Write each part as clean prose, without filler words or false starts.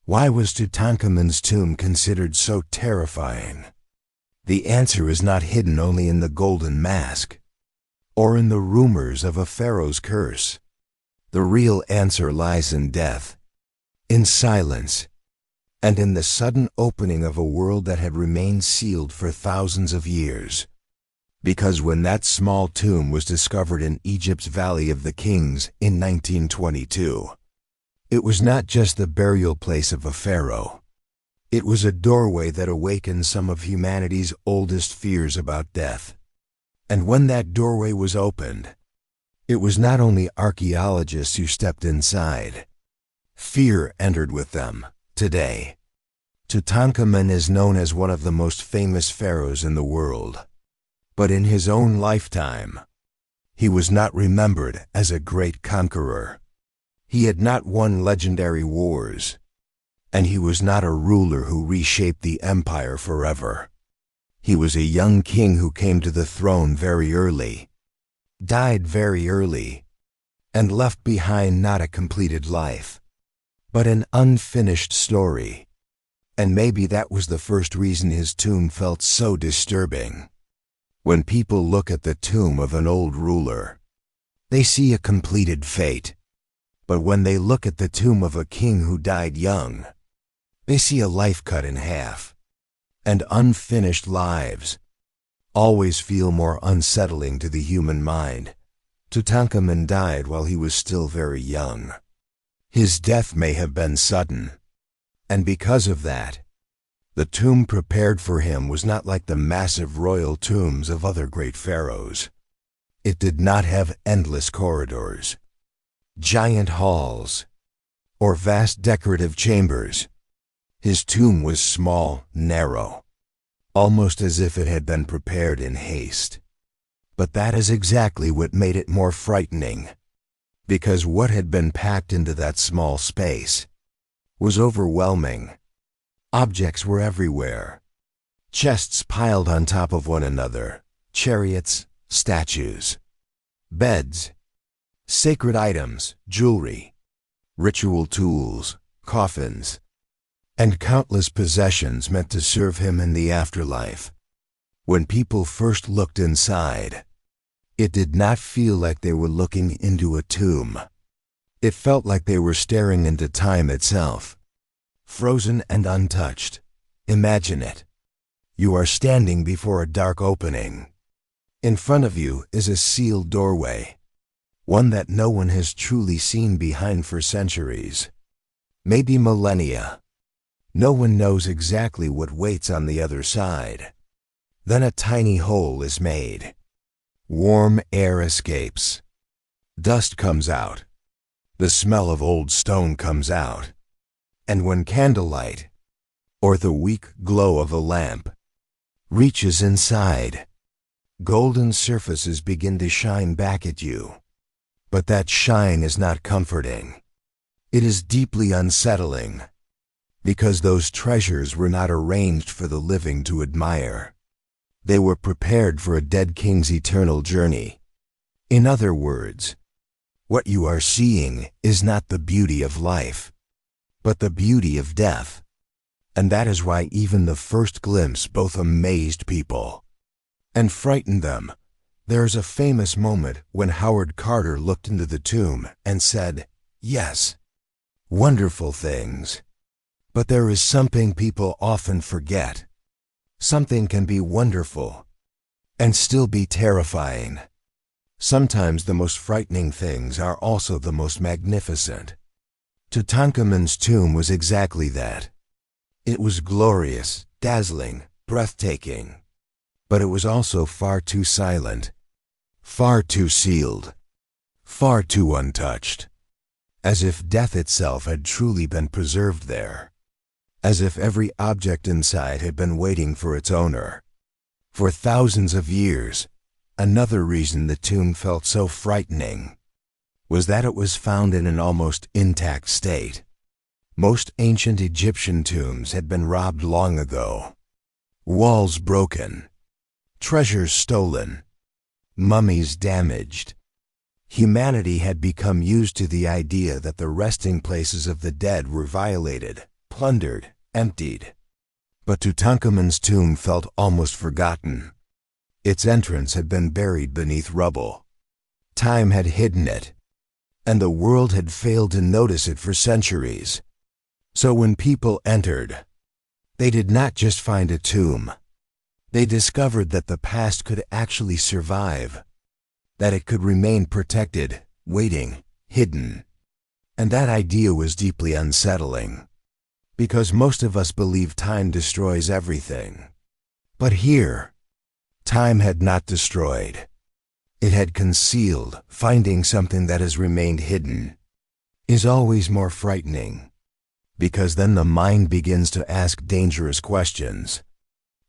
Why was Tutankhamun's tomb considered so terrifying? The answer is not hidden only in the golden mask, or in the rumors of a pharaoh's curse. The real answer lies in death, in silence, and in the sudden opening of a world that had remained sealed for thousands of years. Because when that small tomb was discovered in Egypt's Valley of the Kings in 1922, it was not just the burial place of a pharaoh. It was a doorway that awakened some of humanity's oldest fears about death. And when that doorway was opened, it was not only archaeologists who stepped inside. Fear entered with them. Today, Tutankhamun is known as one of the most famous pharaohs in the world. But in his own lifetime, he was not remembered as a great conqueror. He had not won legendary wars, and he was not a ruler who reshaped the empire forever. He was a young king who came to the throne very early, died very early, and left behind not a completed life, but an unfinished story. And maybe that was the first reason his tomb felt so disturbing. When people look at the tomb of an old ruler, they see a completed fate. But when they look at the tomb of a king who died young, they see a life cut in half. And unfinished lives always feel more unsettling to the human mind. Tutankhamun died while he was still very young. His death may have been sudden, and because of that, the tomb prepared for him was not like the massive royal tombs of other great pharaohs. It did not have endless corridors, giant halls, or vast decorative chambers. His tomb was small, narrow, almost as if it had been prepared in haste. But that is exactly what made it more frightening, because what had been packed into that small space was overwhelming. Objects were everywhere, chests piled on top of one another, chariots, statues, beds, sacred items, jewelry, ritual tools, coffins, and countless possessions meant to serve him in the afterlife. When people first looked inside, it did not feel like they were looking into a tomb. It felt like they were staring into time itself, frozen and untouched. Imagine it. You are standing before a dark opening. In front of you is a sealed doorway, one that no one has truly seen behind for centuries, maybe millennia. No one knows exactly what waits on the other side. Then a tiny hole is made. Warm air escapes. Dust comes out. The smell of old stone comes out. And when candlelight, or the weak glow of a lamp, reaches inside, golden surfaces begin to shine back at you. But that shine is not comforting. It is deeply unsettling, because those treasures were not arranged for the living to admire. They were prepared for a dead king's eternal journey. In other words, what you are seeing is not the beauty of life, but the beauty of death. And that is why even the first glimpse both amazed people and frightened them. There is a famous moment when Howard Carter looked into the tomb and said, "Yes, wonderful things. But there is something people often forget. Something can be wonderful and still be terrifying. Sometimes the most frightening things are also the most magnificent." Tutankhamun's tomb was exactly that. It was glorious, dazzling, breathtaking. But it was also far too silent, far too sealed, far too untouched. As if death itself had truly been preserved there. As if every object inside had been waiting for its owner. For thousands of years, another reason the tomb felt so frightening was that it was found in an almost intact state. Most ancient Egyptian tombs had been robbed long ago. Walls broken, treasures stolen, mummies damaged. Humanity had become used to the idea that the resting places of the dead were violated, plundered, emptied. But Tutankhamun's tomb felt almost forgotten. Its entrance had been buried beneath rubble. Time had hidden it, and the world had failed to notice it for centuries. So when people entered, they did not just find a tomb. They discovered that the past could actually survive, that it could remain protected, waiting, hidden. And that idea was deeply unsettling, because most of us believe time destroys everything. But here, time had not destroyed. It had concealed. Finding something that has remained hidden is always more frightening, because then the mind begins to ask dangerous questions.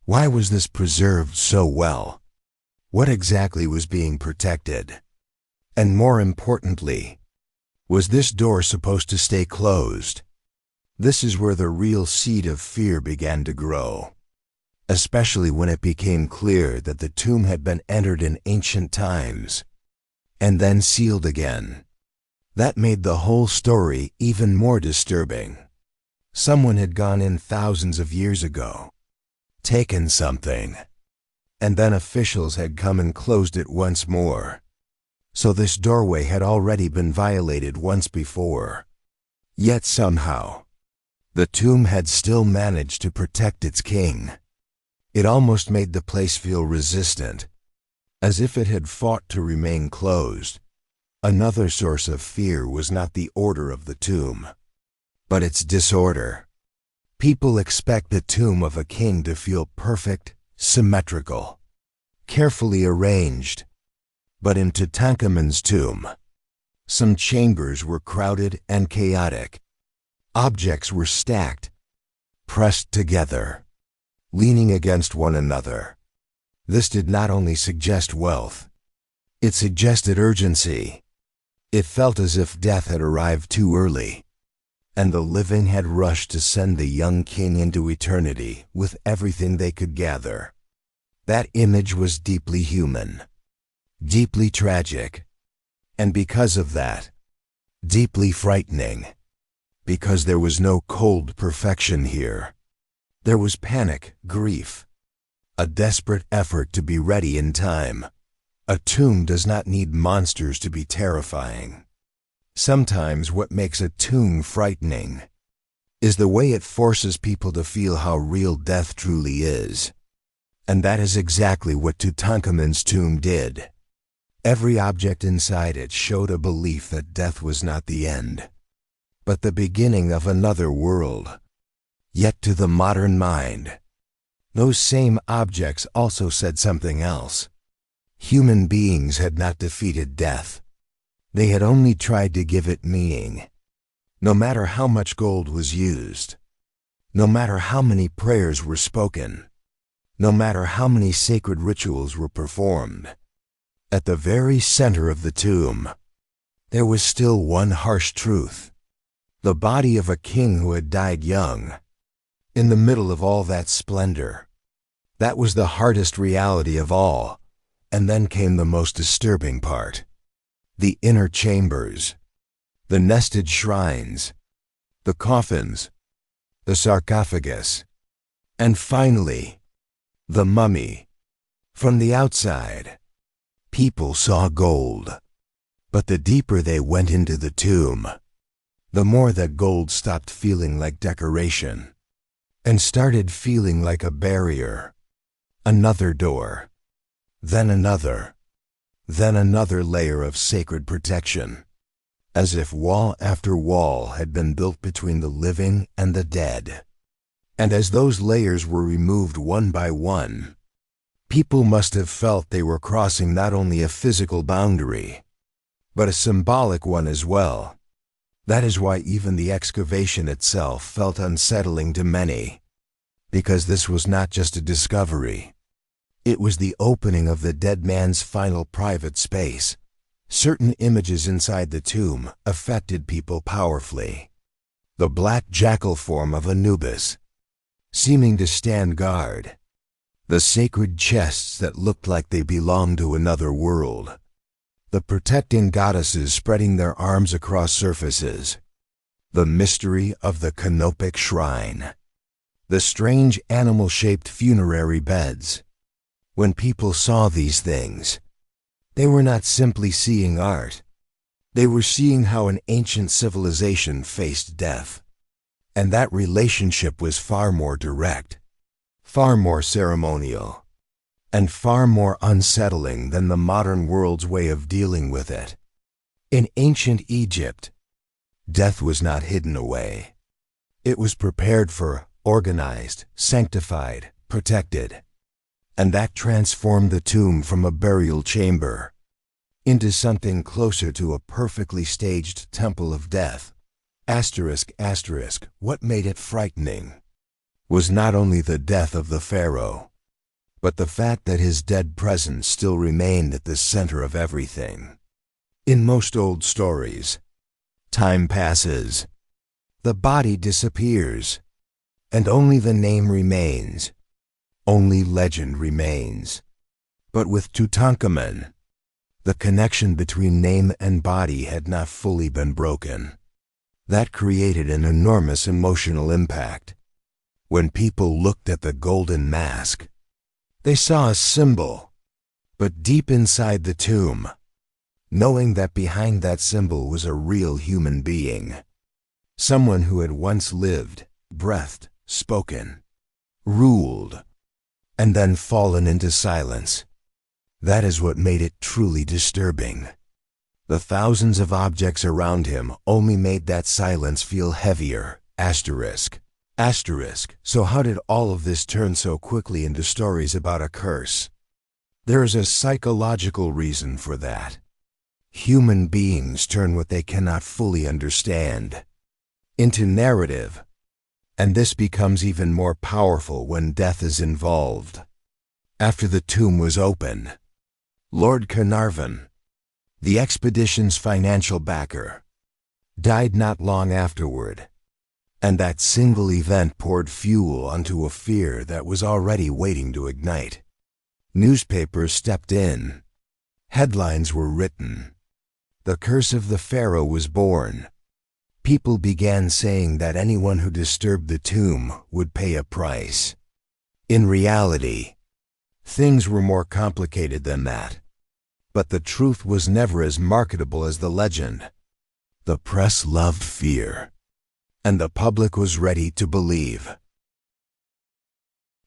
Why was this preserved so well? What exactly was being protected? And more importantly, was this door supposed to stay closed? This is where the real seed of fear began to grow, especially when it became clear that the tomb had been entered in ancient times and then sealed again. That made the whole story even more disturbing. Someone had gone in thousands of years ago, taken something, and then officials had come and closed it once more. So this doorway had already been violated once before. Yet somehow, the tomb had still managed to protect its king. It almost made the place feel resistant, as if it had fought to remain closed. Another source of fear was not the order of the tomb, but its disorder. People expect the tomb of a king to feel perfect, symmetrical, carefully arranged. But in Tutankhamun's tomb, some chambers were crowded and chaotic. Objects were stacked, pressed together, leaning against one another. This did not only suggest wealth, it suggested urgency. It felt as if death had arrived too early, and the living had rushed to send the young king into eternity with everything they could gather. That image was deeply human, deeply tragic, and because of that, deeply frightening. Because there was no cold perfection here. There was panic, grief, a desperate effort to be ready in time. A tomb does not need monsters to be terrifying. Sometimes what makes a tomb frightening is the way it forces people to feel how real death truly is. And that is exactly what Tutankhamun's tomb did. Every object inside it showed a belief that death was not the end, but the beginning of another world. Yet to the modern mind, those same objects also said something else. Human beings had not defeated death. They had only tried to give it meaning. No matter how much gold was used, no matter how many prayers were spoken, no matter how many sacred rituals were performed, at the very center of the tomb, there was still one harsh truth. The body of a king who had died young, in the middle of all that splendor. That was the hardest reality of all. And then came the most disturbing part. The inner chambers, the nested shrines, the coffins, the sarcophagus, and finally, the mummy. From the outside, people saw gold. But the deeper they went into the tomb, the more that gold stopped feeling like decoration and started feeling like a barrier. Another door, then another layer of sacred protection, as if wall after wall had been built between the living and the dead. And as those layers were removed one by one, people must have felt they were crossing not only a physical boundary, but a symbolic one as well. That is why even the excavation itself felt unsettling to many, because this was not just a discovery. It was the opening of the dead man's final private space. Certain images inside the tomb affected people powerfully. The black jackal form of Anubis, seeming to stand guard. The sacred chests that looked like they belonged to another world. The protecting goddesses spreading their arms across surfaces. The mystery of the canopic shrine. The strange animal-shaped funerary beds. When people saw these things, they were not simply seeing art. They were seeing how an ancient civilization faced death. And that relationship was far more direct, far more ceremonial, and far more unsettling than the modern world's way of dealing with it. In ancient Egypt, death was not hidden away. It was prepared for, organized, sanctified, protected. And that transformed the tomb from a burial chamber into something closer to a perfectly staged temple of death. What made it frightening was not only the death of the pharaoh, but the fact that his dead presence still remained at the center of everything. In most old stories, time passes, the body disappears, and only the name remains, only legend remains. But with Tutankhamun, the connection between name and body had not fully been broken. That created an enormous emotional impact. When people looked at the golden mask, they saw a symbol, but deep inside the tomb, knowing that behind that symbol was a real human being, someone who had once lived, breathed, spoken, ruled, and then fallen into silence. That is what made it truly disturbing. The thousands of objects around him only made that silence feel heavier. So how did all of this turn so quickly into stories about a curse? There is a psychological reason for that. Human beings turn what they cannot fully understand into narrative, and this becomes even more powerful when death is involved. After the tomb was open, Lord Carnarvon, the expedition's financial backer, died not long afterward, and that single event poured fuel onto a fear that was already waiting to ignite. Newspapers stepped in. Headlines were written. The curse of the pharaoh was born. People began saying that anyone who disturbed the tomb would pay a price. In reality, things were more complicated than that. But the truth was never as marketable as the legend. The press loved fear, and the public was ready to believe.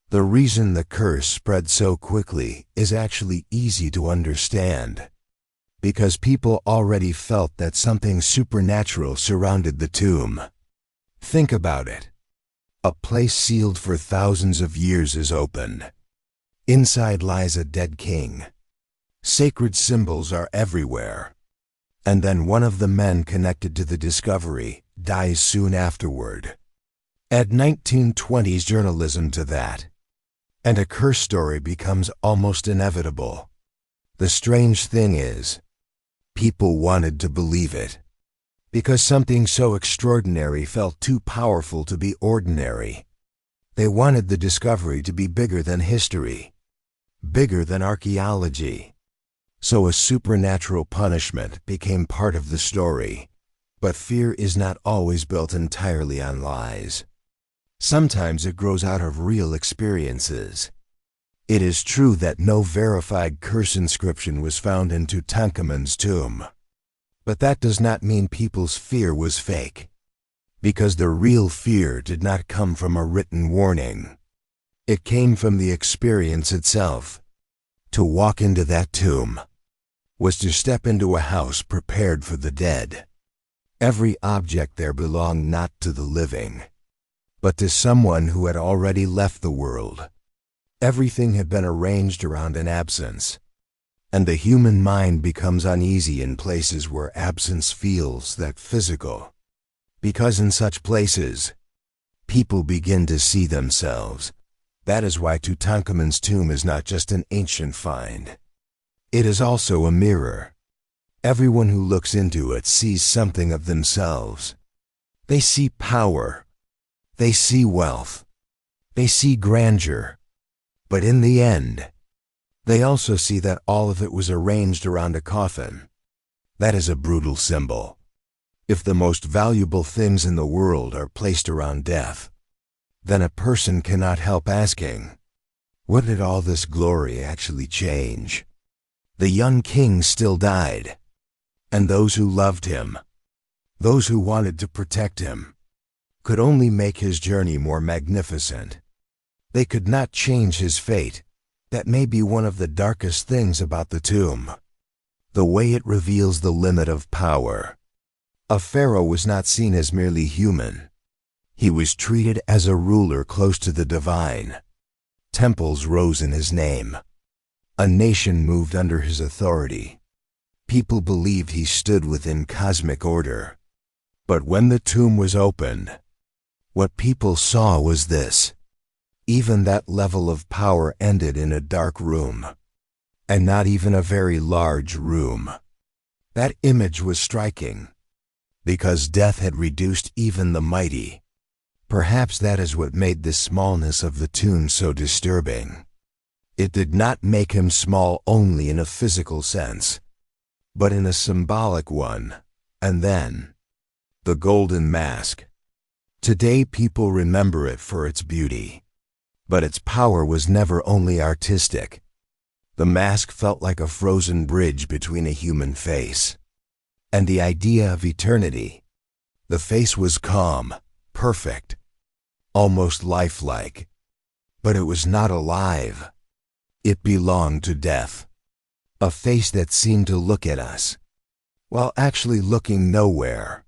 The reason the curse spread so quickly is actually easy to understand, because people already felt that something supernatural surrounded the tomb. Think about it. A place sealed for thousands of years is open. Inside lies a dead king. Sacred symbols are everywhere. And then one of the men connected to the discovery dies soon afterward. Add 1920s journalism to that, and a curse story becomes almost inevitable. The strange thing is, people wanted to believe it, because something so extraordinary felt too powerful to be ordinary. They wanted the discovery to be bigger than history, bigger than archaeology. So a supernatural punishment became part of the story. But fear is not always built entirely on lies. Sometimes it grows out of real experiences. It is true that no verified curse inscription was found in Tutankhamun's tomb. But that does not mean people's fear was fake, because the real fear did not come from a written warning. It came from the experience itself. To walk into that tomb was to step into a house prepared for the dead. Every object there belonged not to the living, but to someone who had already left the world. Everything had been arranged around an absence, and the human mind becomes uneasy in places where absence feels that physical. Because in such places, people begin to see themselves. That is why Tutankhamun's tomb is not just an ancient find. It is also a mirror. Everyone who looks into it sees something of themselves. They see power. They see wealth. They see grandeur. But in the end, they also see that all of it was arranged around a coffin. That is a brutal symbol. If the most valuable things in the world are placed around death, then a person cannot help asking, what did all this glory actually change? The young king still died, and those who loved him, those who wanted to protect him, could only make his journey more magnificent. They could not change his fate. That may be one of the darkest things about the tomb, the way it reveals the limit of power. A pharaoh was not seen as merely human. He was treated as a ruler close to the divine. Temples rose in his name. A nation moved under his authority. People believed he stood within cosmic order. But when the tomb was opened, what people saw was this. Even that level of power ended in a dark room, and not even a very large room. That image was striking, because death had reduced even the mighty. Perhaps that is what made the smallness of the tomb so disturbing. It did not make him small only in a physical sense, but in a symbolic one. And then, the golden mask. Today people remember it for its beauty. But its power was never only artistic. The mask felt like a frozen bridge between a human face and the idea of eternity. The face was calm, perfect, almost lifelike. But it was not alive. It belonged to death. A face that seemed to look at us, while actually looking nowhere.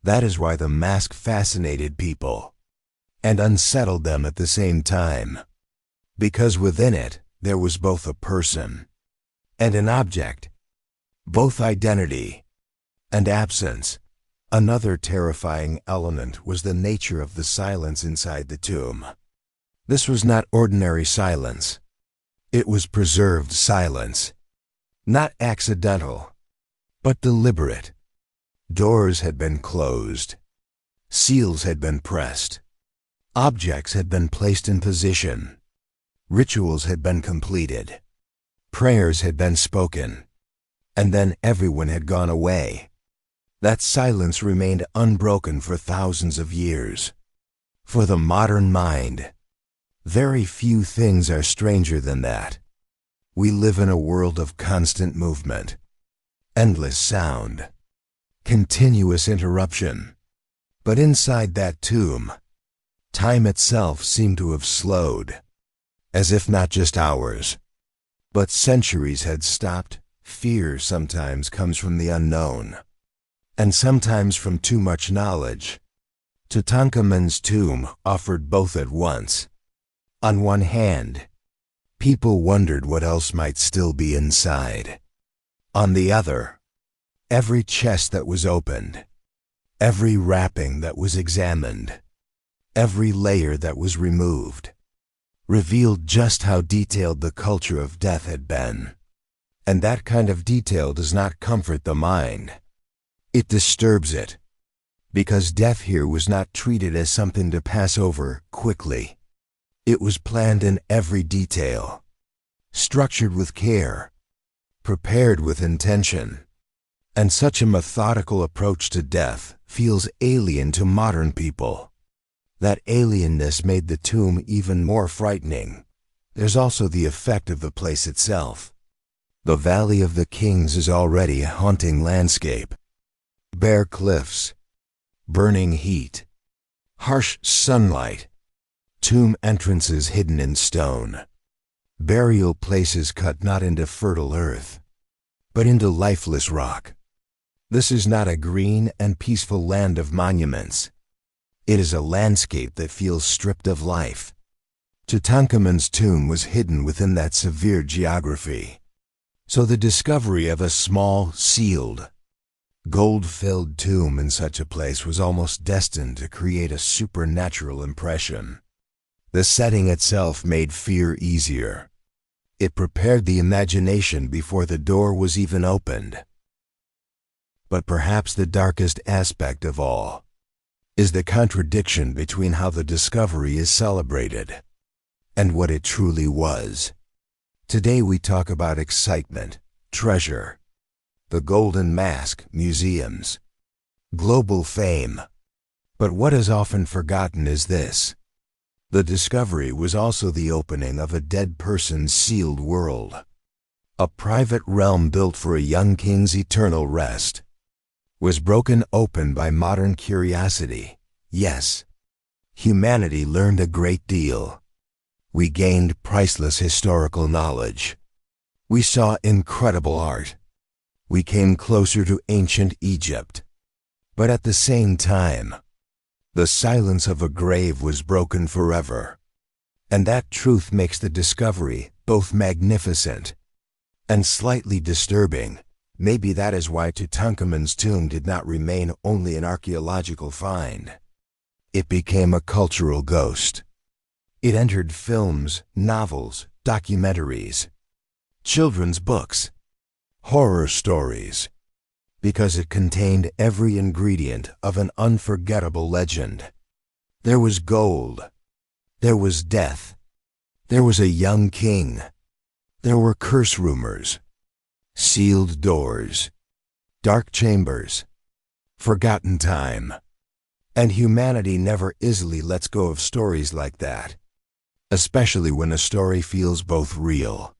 That is why the mask fascinated people and unsettled them at the same time, because within it there was both a person and an object, both identity and absence. Another terrifying element was the nature of the silence inside the tomb. This was not ordinary silence. It was preserved silence, not accidental, but deliberate. Doors had been closed, seals had been pressed, objects had been placed in position, rituals had been completed, prayers had been spoken, and then everyone had gone away. That silence remained unbroken for thousands of years. For the modern mind, very few things are stranger than that. We live in a world of constant movement, endless sound, continuous interruption. But inside that tomb, time itself seemed to have slowed, as if not just hours, but centuries had stopped. Fear sometimes comes from the unknown, and sometimes from too much knowledge. Tutankhamun's tomb offered both at once. On one hand, people wondered what else might still be inside. On the other, every chest that was opened, every wrapping that was examined, every layer that was removed, revealed just how detailed the culture of death had been. And that kind of detail does not comfort the mind. It disturbs it, because death here was not treated as something to pass over quickly. It was planned in every detail, structured with care, prepared with intention. And such a methodical approach to death feels alien to modern people. That alienness made the tomb even more frightening. There's also the effect of the place itself. The Valley of the Kings is already a haunting landscape. Bare cliffs, burning heat, harsh sunlight, tomb entrances hidden in stone, burial places cut not into fertile earth, but into lifeless rock. This is not a green and peaceful land of monuments. It is a landscape that feels stripped of life. Tutankhamun's tomb was hidden within that severe geography. So the discovery of a small, sealed, gold-filled tomb in such a place was almost destined to create a supernatural impression. The setting itself made fear easier. It prepared the imagination before the door was even opened. But perhaps the darkest aspect of all is the contradiction between how the discovery is celebrated and what it truly was. Today we talk about excitement, treasure, the golden mask, museums. global fame. But what is often forgotten is this. The discovery was also the opening of a dead person's sealed world. A private realm built for a young king's eternal rest was broken open by modern curiosity. Yes, humanity learned a great deal. We gained priceless historical knowledge. We saw incredible art. We came closer to ancient Egypt. But at the same time, the silence of a grave was broken forever. And that truth makes the discovery both magnificent and slightly disturbing. Maybe that is why Tutankhamun's tomb did not remain only an archaeological find. It became a cultural ghost. It entered films, novels, documentaries, children's books, horror stories, because it contained every ingredient of an unforgettable legend. There was gold. There was death. There was a young king. There were curse rumors, sealed doors, dark chambers, forgotten time. And humanity never easily lets go of stories like that, especially when a story feels both real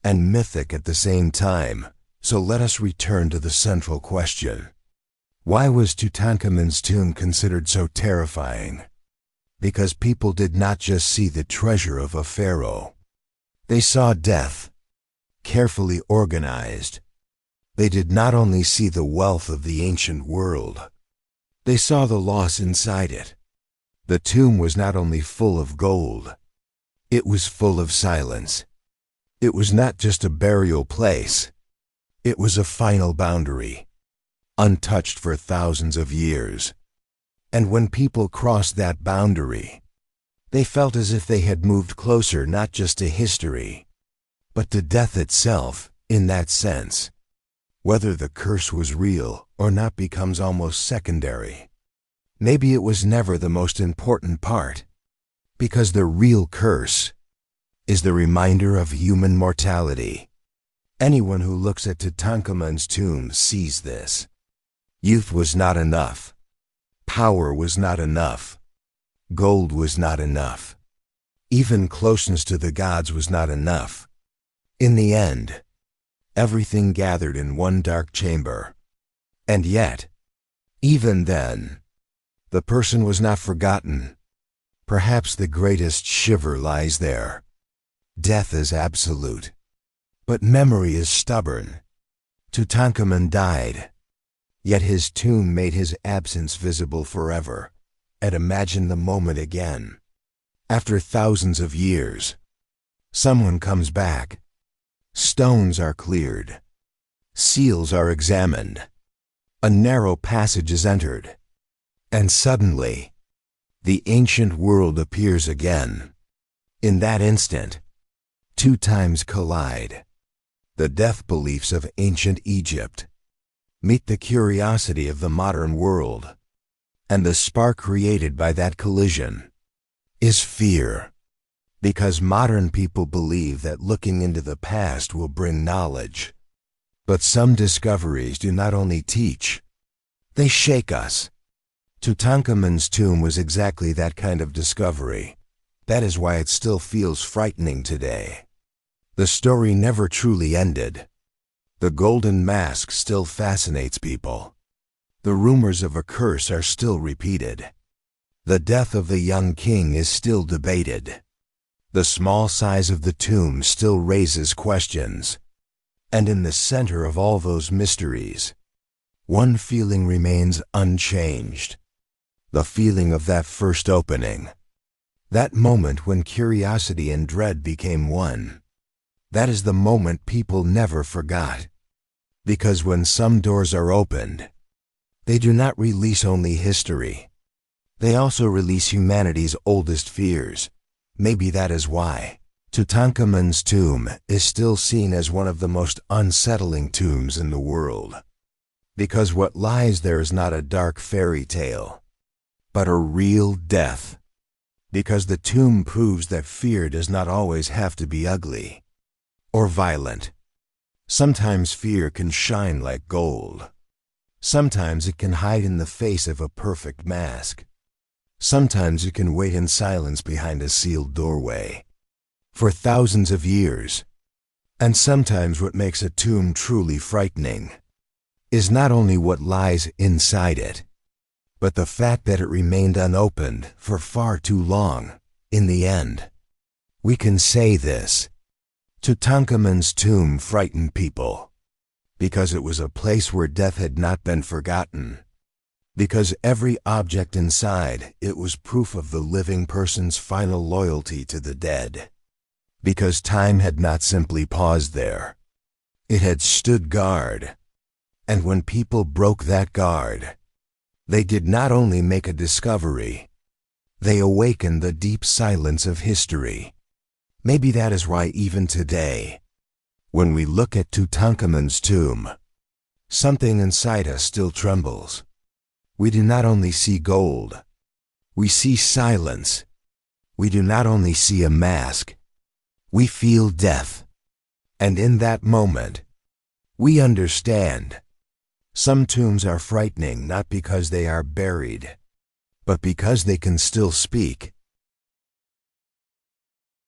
and mythic at the same time. So let us return to the central question. Why was Tutankhamun's tomb considered so terrifying? Because people did not just see the treasure of a pharaoh. They saw death, carefully organized. They did not only see the wealth of the ancient world, they saw the loss inside it. The tomb was not only full of gold, it was full of silence. It was not just a burial place. It was a final boundary, untouched for thousands of years. And when people crossed that boundary, they felt as if they had moved closer not just to history, but to death itself. In that sense, whether the curse was real or not becomes almost secondary. Maybe it was never the most important part, because the real curse is the reminder of human mortality. Anyone who looks at Tutankhamun's tomb sees this. Youth was not enough. Power was not enough. Gold was not enough. Even closeness to the gods was not enough. In the end, everything gathered in one dark chamber. And yet, even then, the person was not forgotten. Perhaps the greatest shiver lies there. Death is absolute, but memory is stubborn. Tutankhamun died, yet his tomb made his absence visible forever. And imagine the moment again. After thousands of years, someone comes back. Stones are cleared. Seals are examined. A narrow passage is entered. And suddenly, the ancient world appears again. In that instant, two times collide. The death beliefs of ancient Egypt meet the curiosity of the modern world. And the spark created by that collision is fear. Because modern people believe that looking into the past will bring knowledge. But some discoveries do not only teach, they shake us. Tutankhamun's tomb was exactly that kind of discovery. That is why it still feels frightening today. The story never truly ended. The golden mask still fascinates people. The rumors of a curse are still repeated. The death of the young king is still debated. The small size of the tomb still raises questions. And in the center of all those mysteries, one feeling remains unchanged. The feeling of that first opening. That moment when curiosity and dread became one. That is the moment people never forgot. Because when some doors are opened, they do not release only history. They also release humanity's oldest fears. Maybe that is why Tutankhamun's tomb is still seen as one of the most unsettling tombs in the world. Because what lies there is not a dark fairy tale, but a real death. Because the tomb proves that fear does not always have to be ugly or violent. Sometimes fear can shine like gold. Sometimes it can hide in the face of a perfect mask. Sometimes it can wait in silence behind a sealed doorway for thousands of years. And sometimes what makes a tomb truly frightening is not only what lies inside it, but the fact that it remained unopened for far too long. In the end, we can say this: Tutankhamun's tomb frightened people because it was a place where death had not been forgotten, because every object inside it was proof of the living person's final loyalty to the dead, because time had not simply paused there, it had stood guard. And when people broke that guard, they did not only make a discovery, they awakened the deep silence of history. Maybe that is why even today, when we look at Tutankhamun's tomb, something inside us still trembles. We do not only see gold, we see silence. We do not only see a mask, we feel death. And in that moment, we understand. Some tombs are frightening not because they are buried, but because they can still speak.